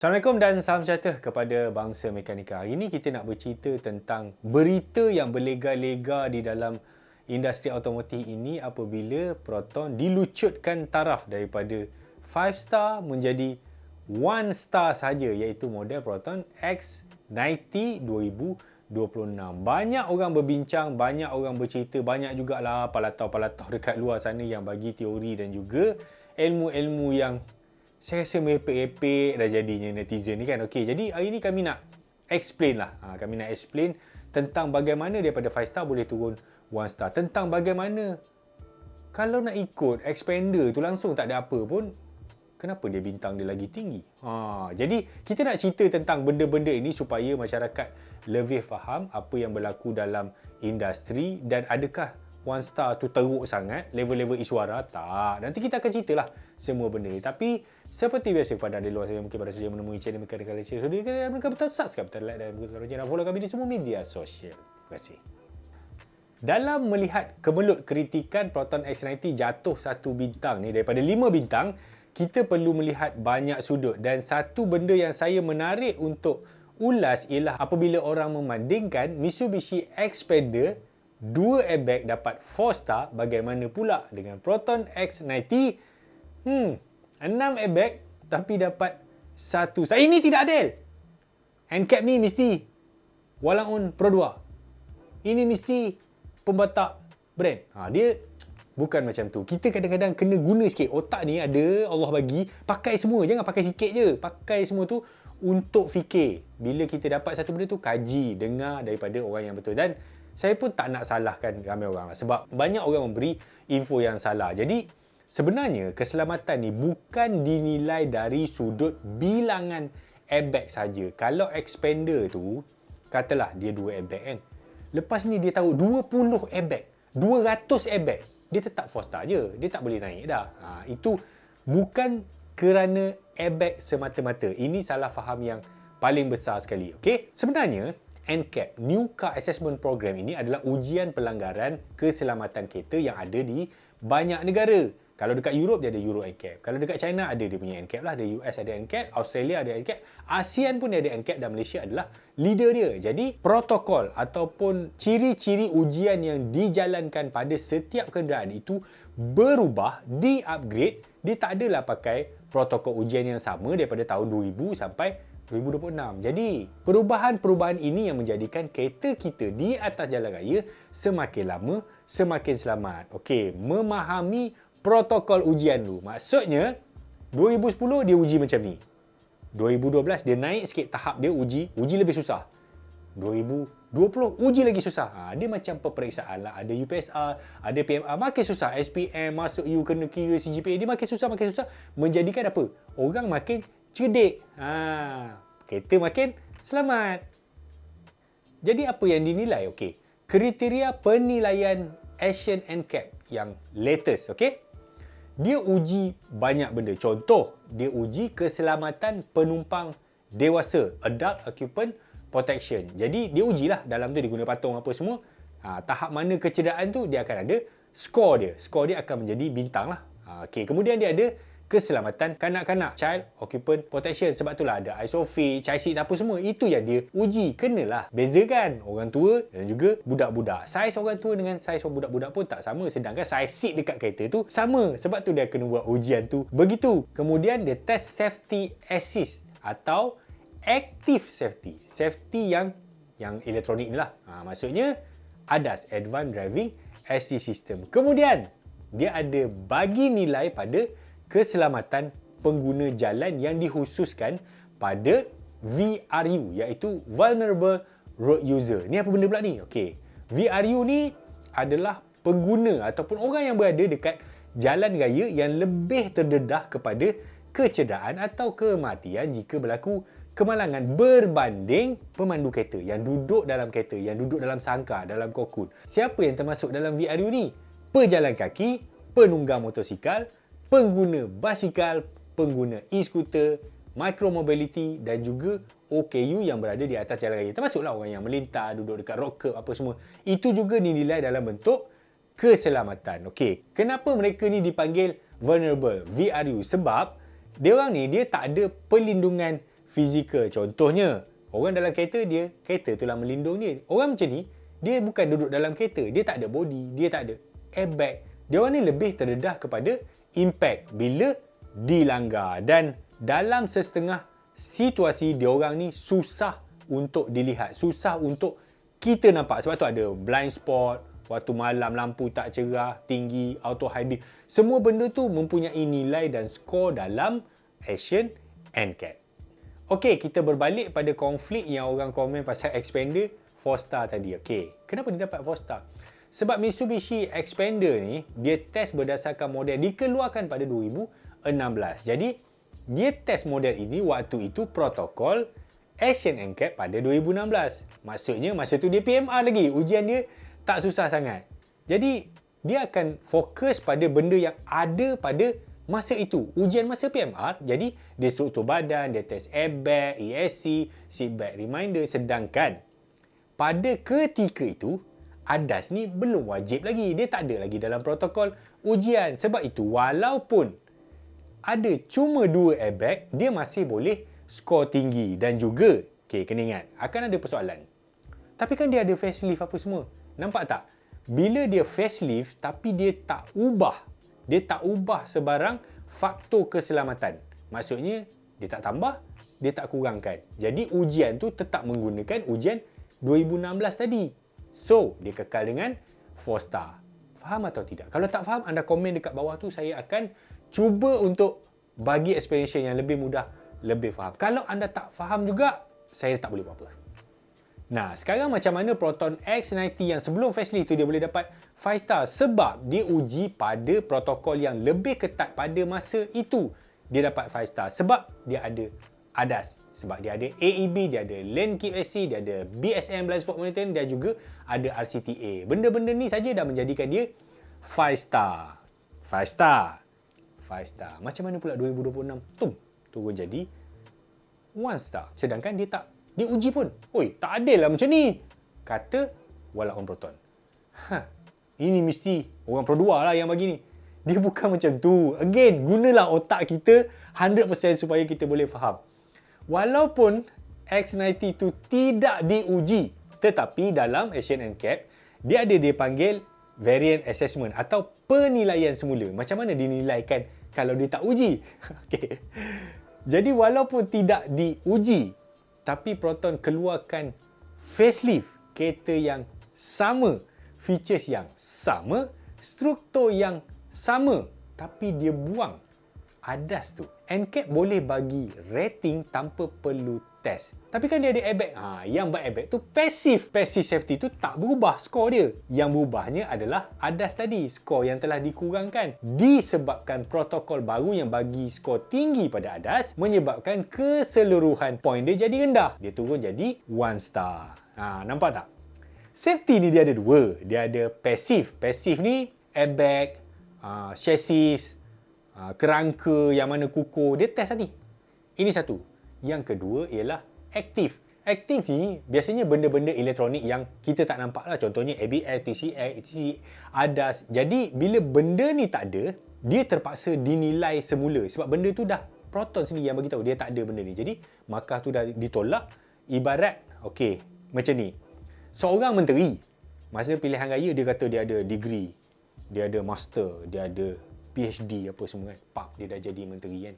Assalamualaikum dan salam sejahtera kepada bangsa mekanika. Hari ini kita nak bercerita tentang berita yang berlega-lega di dalam industri automotif ini apabila Proton dilucutkan taraf daripada 5 star menjadi 1 star saja, iaitu model Proton X90 2026. Banyak orang berbincang, banyak orang bercerita, banyak jugalah palatau-palatau dekat luar sana yang bagi teori dan juga ilmu-ilmu yang saya rasa merepek-repek dah jadinya netizen ni kan. Okey, jadi hari ni kami nak explain lah. Kami nak explain tentang bagaimana daripada 5 star boleh turun 1 star. Tentang bagaimana kalau nak ikut expander tu langsung tak ada apa pun, kenapa dia bintang dia lagi tinggi? Jadi kita nak cerita tentang benda-benda ini supaya masyarakat lebih faham apa yang berlaku dalam industri dan adakah 1 star tu teruk sangat, level-level Iswara? Tak. Nanti kita akan ceritalah semua benda ni. Tapi seperti biasa kepada anda luar sana mungkin pada saja menemui channel Mekanikal Lecture. So, mereka betul subscribe, betul like dan betul dan follow kami di semua media sosial. Terima kasih. Dalam melihat kemelut kritikan Proton X90 jatuh 1 bintang ni daripada 5 bintang, kita perlu melihat banyak sudut dan satu benda yang saya menarik untuk ulas ialah apabila orang membandingkan Mitsubishi Xpander 2 airbag dapat 4 star, bagaimana pula dengan Proton X90 6 airbag tapi dapat 1 star. Ini tidak adil. NCAP ni mesti Walaun Pro 2. Ini mesti pembatak brand. Dia bukan macam tu. Kita kadang-kadang kena guna sikit otak ni, ada Allah bagi, pakai semua, jangan pakai sikit je. Pakai semua tu untuk fikir. Bila kita dapat satu benda tu, kaji, dengar daripada orang yang betul. Dan saya pun tak nak salahkan ramai orang lah, sebab banyak orang memberi info yang salah. Jadi sebenarnya keselamatan ni bukan dinilai dari sudut bilangan airbag saja. Kalau expander tu, katalah dia 2 airbag kan. Lepas ni dia taruh 20 airbag, 200 airbag. Dia tetap 4 star je. Dia tak boleh naik dah. Itu bukan kerana airbag semata-mata. Ini salah faham yang paling besar sekali. Okay? Sebenarnya, NCAP, New Car Assessment Program ini adalah ujian pelanggaran keselamatan kereta yang ada di banyak negara. Kalau dekat Europe, dia ada Euro NCAP. Kalau dekat China, ada dia punya NCAP lah. Ada US ada NCAP, Australia ada NCAP, ASEAN pun dia ada NCAP dan Malaysia adalah leader dia. Jadi, protokol ataupun ciri-ciri ujian yang dijalankan pada setiap kenderaan itu berubah, di-upgrade. Dia tak adalah pakai protokol ujian yang sama daripada tahun 2000 sampai 2026. Jadi, perubahan-perubahan ini yang menjadikan kereta kita di atas jalan raya semakin lama, semakin selamat. Okey, memahami protokol ujian dulu. Maksudnya, 2010 dia uji macam ni. 2012 dia naik sikit tahap dia uji lebih susah. 2020 uji lagi susah. Dia macam peperiksaan lah. Ada UPSR, ada PMR, makin susah. SPM, masuk you kena kira CGPA, dia makin susah. Menjadikan apa? Orang makin cerdik. Kereta makin selamat. Jadi apa yang dinilai? Okey, kriteria penilaian Asian NCAP yang latest, okey? Dia uji banyak benda. Contoh, dia uji keselamatan penumpang dewasa, adult occupant protection. Jadi dia ujilah dalam tu dia guna patung apa semua. Tahap mana kecederaan tu dia akan ada skor dia. Skor dia akan menjadi bintang lah. Okey, kemudian dia ada keselamatan kanak-kanak, child occupant protection. Sebab itulah ada ISOFIX, child seat apa semua. Itu yang dia uji. Kenalah bezakan orang tua dan juga budak-budak. Saiz orang tua dengan saiz budak-budak pun tak sama. Sedangkan saiz seat dekat kereta tu sama. Sebab tu dia kena buat ujian tu begitu. Kemudian dia test safety assist atau active safety. Safety yang elektronik ni lah. Maksudnya ADAS, Advanced Driving Assist System. Kemudian dia ada bagi nilai pada keselamatan pengguna jalan yang dikhususkan pada VRU, iaitu Vulnerable Road User. Ni apa benda pula ni? Okey, VRU ni adalah pengguna ataupun orang yang berada dekat jalan raya yang lebih terdedah kepada kecederaan atau kematian jika berlaku kemalangan berbanding pemandu kereta yang duduk dalam kereta, yang duduk dalam sangkar, dalam kokun. Siapa yang termasuk dalam VRU ni? Pejalan kaki, penunggang motosikal, pengguna basikal, pengguna e-scooter, micromobility dan juga OKU yang berada di atas jalan raya. Termasuklah orang yang melintas, duduk dekat road curb apa semua. Itu juga dinilai dalam bentuk keselamatan. Okey, kenapa mereka ni dipanggil vulnerable VRU? Sebab dia orang ni dia tak ada perlindungan fizikal. Contohnya, orang dalam kereta tu lah melindung dia. Orang macam ni, dia bukan duduk dalam kereta. Dia tak ada body, dia tak ada airbag. Dia orang ni lebih terdedah kepada impact bila dilanggar. Dan dalam setengah situasi, dia orang ni susah untuk dilihat. Susah untuk kita nampak. Sebab tu ada blind spot, waktu malam lampu tak cerah, tinggi, auto high beam. Semua benda tu mempunyai nilai dan skor dalam Asian NCAP. Okey, kita berbalik pada konflik yang orang komen pasal Xpander 4 star tadi. Okey, kenapa dia dapat 4 star? Sebab Mitsubishi Xpander ni, dia test berdasarkan model dikeluarkan pada 2016. Jadi, dia test model ini waktu itu protokol Asian NCAP pada 2016. Maksudnya, masa tu dia PMR lagi. Ujian dia tak susah sangat. Jadi, dia akan fokus pada benda yang ada pada masa itu. Ujian masa PMR, jadi dia struktur badan, dia test airbag, ESC, seatbelt reminder. Sedangkan pada ketika itu, ADAS ni belum wajib lagi. Dia tak ada lagi dalam protokol ujian. Sebab itu, walaupun ada cuma 2 airbag, dia masih boleh skor tinggi. Dan juga, kena ingat, akan ada persoalan. Tapi kan dia ada facelift apa semua. Nampak tak? Bila dia facelift, tapi dia tak ubah sebarang faktor keselamatan. Maksudnya, dia tak tambah, dia tak kurangkan. Jadi, ujian tu tetap menggunakan ujian 2016 tadi. So, dia kekal dengan 4 star. Faham atau tidak? Kalau tak faham, anda komen dekat bawah tu. Saya akan cuba untuk bagi explanation yang lebih mudah, lebih faham. Kalau anda tak faham juga, saya tak boleh buat apa. Nah, sekarang macam mana Proton X90 yang sebelum facelift tu dia boleh dapat 5 star? Sebab dia uji pada protokol yang lebih ketat pada masa itu. Dia dapat 5 star sebab dia ada ADAS. Sebab dia ada AEB, dia ada Lane Keep Assist, dia ada BSM Blind Spot Monitoring, dan juga ada RCTA. Benda-benda ni saja dah menjadikan dia 5 star. 5 star. 5 star. Macam mana pula 2026? Turun jadi 1 star. Sedangkan dia tak diuji pun. Oi, tak adil lah macam ni, kata walaupun Proton. Ini mesti orang Pro 2 lah yang bagi ni. Dia bukan macam tu. Again, gunalah otak kita 100% supaya kita boleh faham. Walaupun X90 tu tidak diuji, tetapi dalam Asian NCAP, dia panggil variant assessment atau penilaian semula. Macam mana dinilaikan kalau dia tak uji? Okay. Jadi walaupun tidak diuji, tapi Proton keluarkan facelift, kereta yang sama, features yang sama, struktur yang sama, tapi dia buang ADAS tu. NCAP boleh bagi rating tanpa perlu test. Tapi kan dia ada airbag. Yang ber-airbag tu passive. Passive safety tu tak berubah skor dia. Yang berubahnya adalah ADAS tadi. Skor yang telah dikurangkan. Disebabkan protokol baru yang bagi skor tinggi pada ADAS, menyebabkan keseluruhan point dia jadi rendah. Dia turun jadi 1 star. Nampak tak? Safety ni dia ada 2. Dia ada passive. Passive ni airbag, chassis, kerangka yang mana kukuh. Dia test tadi. Ini satu. Yang kedua ialah aktif. Aktif ni biasanya benda-benda elektronik yang kita tak nampak lah. Contohnya ABS, TCL, ETC, ADAS. Jadi bila benda ni tak ada, dia terpaksa dinilai semula. Sebab benda tu dah Proton sendiri yang bagi tahu dia tak ada benda ni. Jadi markah tu dah ditolak. Ibarat, okey, macam ni. Seorang menteri, masa pilihan raya dia kata dia ada degree, dia ada master, dia ada PhD apa semua kan. Pak, dia dah jadi menteri kan.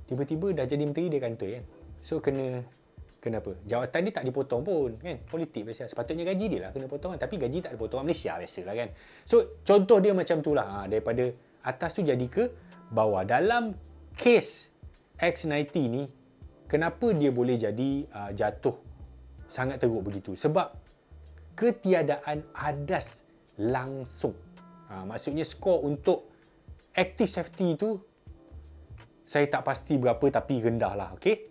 Tiba-tiba dah jadi menteri dia kantoi kan. So kenapa? Jawatan dia tak dipotong pun kan. Politik biasa. Sepatutnya gaji dia lah kena potongan. Tapi gaji tak dipotong. Malaysia biasalah kan. So contoh dia macam tu lah. Daripada atas tu jadi ke bawah. Dalam kes X90 ni, kenapa dia boleh jadi jatuh sangat teruk begitu? Sebab ketiadaan ADAS langsung. Maksudnya skor untuk active safety tu saya tak pasti berapa, tapi rendah lah. Okay?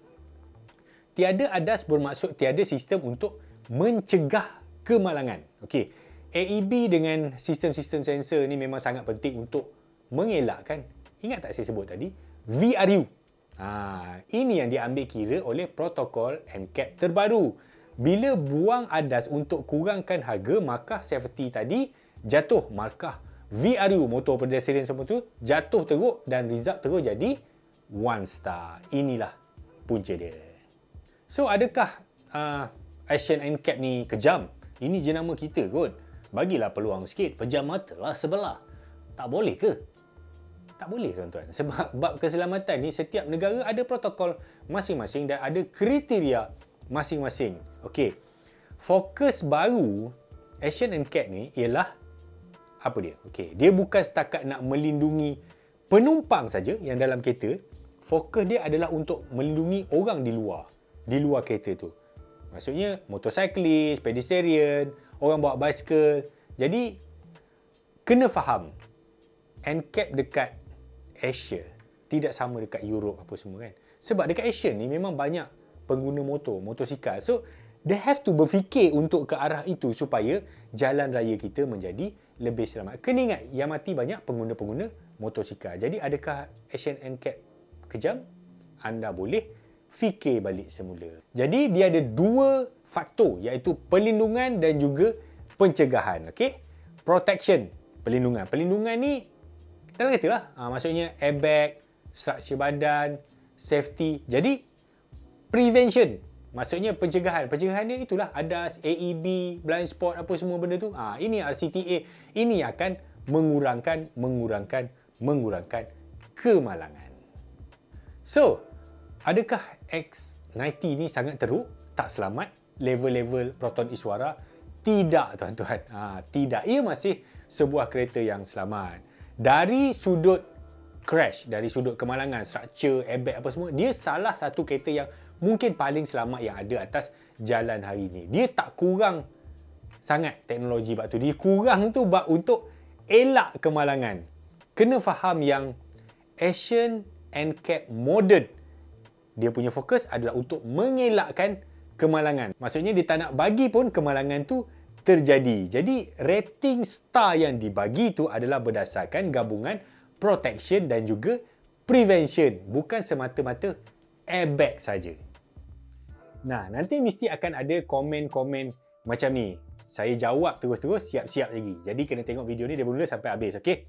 Tiada ADAS bermaksud tiada sistem untuk mencegah kemalangan. Okay. AEB dengan sistem-sistem sensor ni memang sangat penting untuk mengelakkan, ingat tak saya sebut tadi, VRU. Ini yang diambil kira oleh protokol NCAP terbaru. Bila buang ADAS untuk kurangkan harga, markah safety tadi jatuh. Markah VRU, motor pedestrian semua tu, jatuh teruk dan result terus jadi 1 star. Inilah punca dia. So, adakah Asian NCAP ni kejam? Ini jenama kita kot. Bagilah peluang sikit, pejam mata lah sebelah. Tak boleh ke? Tak boleh tuan-tuan. Sebab bab keselamatan ni setiap negara ada protokol masing-masing dan ada kriteria masing-masing. Okey. Fokus baru Asian NCAP ni ialah apa dia? Okey, dia bukan setakat nak melindungi penumpang saja yang dalam kereta. Fokus dia adalah untuk melindungi orang di luar kereta tu. Maksudnya motosiklis, pedestrian, orang bawa basikal. Jadi kena faham NCAP dekat Asia tidak sama dekat Europe apa semua kan. Sebab dekat Asia ni memang banyak pengguna motosikal. So they have to berfikir untuk ke arah itu supaya jalan raya kita menjadi lebih selamat. Kena ingat yang mati banyak pengguna-pengguna motosikal. Jadi adakah Asian NCAP kejam? Anda boleh fikir balik semula. Jadi dia ada dua faktor iaitu perlindungan dan juga pencegahan. Okey? Protection, perlindungan. Perlindungan ni dalam kereta lah. Maksudnya airbag, struktur badan, safety. Jadi prevention, maksudnya pencegahan. Pencegahan dia itulah ADAS, AEB, blind spot, apa semua benda tu. Ini RCTA. Ini akan mengurangkan kemalangan. So, adakah X90 ni sangat teruk? Tak selamat? Level-level Proton Iswara? Tidak, tuan-tuan. Tidak. Ia masih sebuah kereta yang selamat. Dari sudut crash, dari sudut kemalangan, struktur, airbag apa semua, dia salah satu kereta yang mungkin paling selamat yang ada atas jalan hari ini. Dia tak kurang sangat teknologi bab tu. Dia kurang tu bab untuk elak kemalangan. Kena faham yang Asian NCAP modern, dia punya fokus adalah untuk mengelakkan kemalangan. Maksudnya dia tak nak bagi pun kemalangan tu terjadi. Jadi rating star yang dibagi tu adalah berdasarkan gabungan protection dan juga prevention, bukan semata-mata airbag saja. Nah, nanti mesti akan ada komen-komen macam ni. Saya jawab terus-terus, siap-siap lagi. Jadi kena tengok video ni dari mula sampai habis, okey?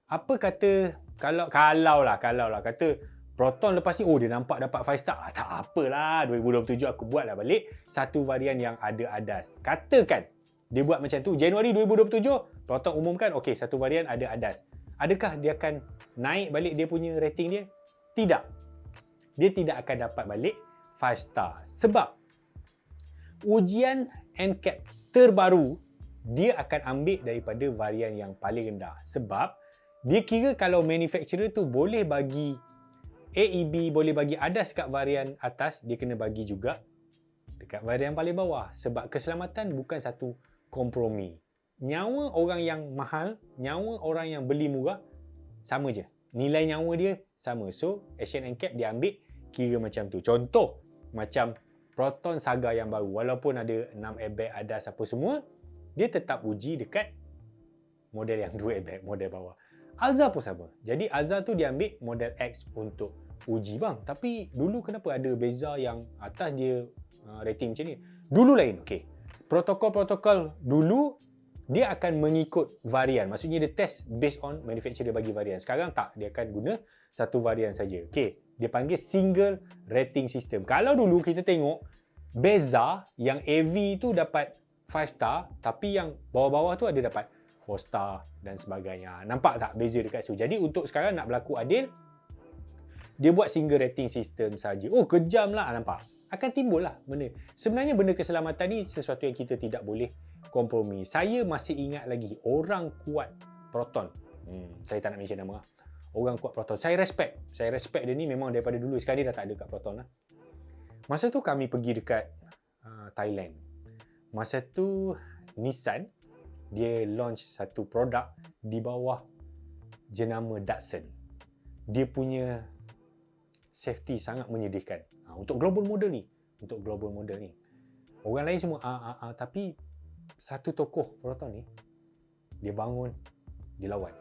Apa kata kalau lah kata Proton lepas ni, dia nampak dapat 5 star. Tak apalah, 2027 aku buatlah balik satu varian yang ada ADAS. Katakan dia buat macam tu, Januari 2027, Proton umumkan, okey, satu varian ada ADAS. Adakah dia akan naik balik dia punya rating dia? Tidak. Dia tidak akan dapat balik 5 star. Sebab ujian NCAP terbaru, dia akan ambil daripada varian yang paling rendah. Sebab dia kira kalau manufacturer tu boleh bagi AEB, boleh bagi ADAS kat varian atas, dia kena bagi juga dekat varian paling bawah. Sebab keselamatan bukan satu kompromi. Nyawa orang yang mahal, nyawa orang yang beli murah, sama je. Nilai nyawa dia sama. So, Asian NCAP dia ambil kira macam tu. Contoh, macam Proton Saga yang baru. Walaupun ada 6 airbag, ADAS apa semua, dia tetap uji dekat model yang 2 airbag, model bawah. Alza pun sama. Jadi Alza tu dia ambil model X untuk uji bang. Tapi dulu kenapa ada beza yang atas dia rating macam ni? Dulu lain, okey. Protokol-protokol dulu dia akan mengikut varian. Maksudnya dia test based on manufacturer bagi varian. Sekarang tak, dia akan guna satu varian saja. Okey, dia panggil single rating system. Kalau dulu kita tengok beza yang AV tu dapat 5 star, tapi yang bawah-bawah tu ada dapat 4 star dan sebagainya. Nampak tak beza dekat situ? Jadi untuk sekarang nak berlaku adil, dia buat single rating system saja. Oh, kejam lah, nampak? Akan timbul lah benda. Sebenarnya benda keselamatan ni sesuatu yang kita tidak boleh kompromi. Saya masih ingat lagi orang kuat Proton. Saya tak nak mention nama lah. Orang kuat Proton. Saya respect dia ni memang daripada dulu. Sekarang dia dah tak ada kat Proton lah. Masa tu kami pergi dekat Thailand. Masa tu Nissan dia launch satu produk di bawah jenama Datsun. Dia punya safety sangat menyedihkan. Untuk global model ni. Orang lain semua tapi satu tokoh Proton ni dia bangun, dia lawan.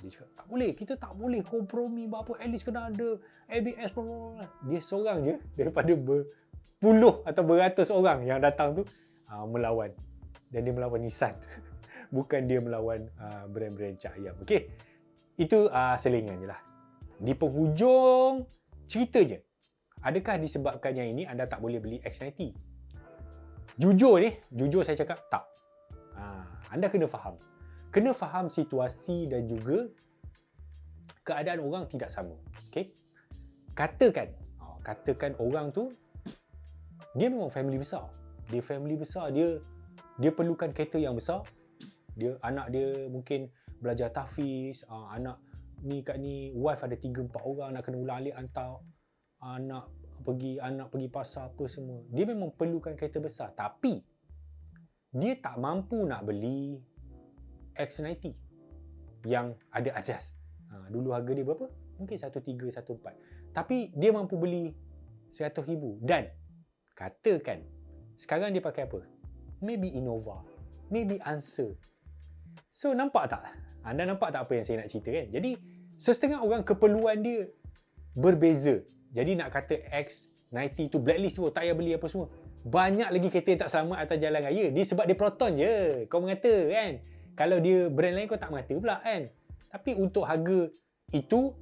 Dia cakap, tak boleh, kita tak boleh kompromi apa, at least kena ada ABS. Dia seorang je daripada berpuluh atau beratus orang yang datang tu melawan. Dan dia melawan Nissan. Bukan dia melawan brand-brand cak ayam. Okey. Itu selingan je lah. Di penghujung cerita je, Adakah disebabkan yang ini anda tak boleh beli X90? Jujur saya cakap tak. Anda kena faham. Kena faham situasi dan juga keadaan orang tidak sama. Okay? Katakan orang tu dia memang family besar. Dia family besar, dia perlukan kereta yang besar. Anak dia mungkin belajar tahfiz, anak ni wife ada 3-4 orang nak kena ulang-alik hantar. Anak pergi pasar apa semua. Dia memang perlukan kereta besar, tapi dia tak mampu nak beli X90 yang ada adjust. Dulu harga dia berapa? Mungkin 13, 14. Tapi dia mampu beli 100,000 dan katakan sekarang dia pakai apa? Maybe Innova, maybe Answer. So nampak tak? Anda nampak tak apa yang saya nak cerita kan? Jadi setengah orang keperluan dia berbeza. Jadi nak kata X90 tu blacklist tu tak payah beli apa semua. Banyak lagi kereta yang tak selamat atas jalan raya. Dia sebab dia Proton je. Kau mengata kan? Kalau dia brand lain kau tak mengata pula kan? Tapi untuk harga itu,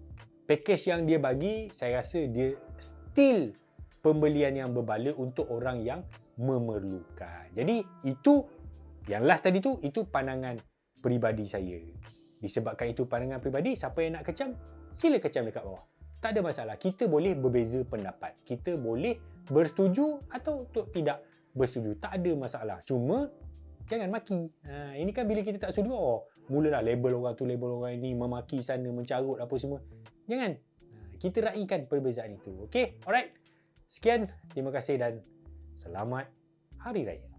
package yang dia bagi, saya rasa dia still pembelian yang berbala untuk orang yang memerlukan. Jadi itu, yang last tadi tu, itu pandangan peribadi saya. Disebabkan itu pandangan peribadi, siapa yang nak kecam, sila kecam dekat bawah. Tak ada masalah. Kita boleh berbeza pendapat. Kita boleh bersetuju atau tidak bersetuju. Tak ada masalah. Cuma, jangan maki. Ini kan bila kita tak setuju, mulalah label orang tu, label orang ini, memaki sana, mencarut apa semua. Jangan. Kita raikan perbezaan itu. Okay? Alright? Sekian. Terima kasih dan selamat Hari Raya.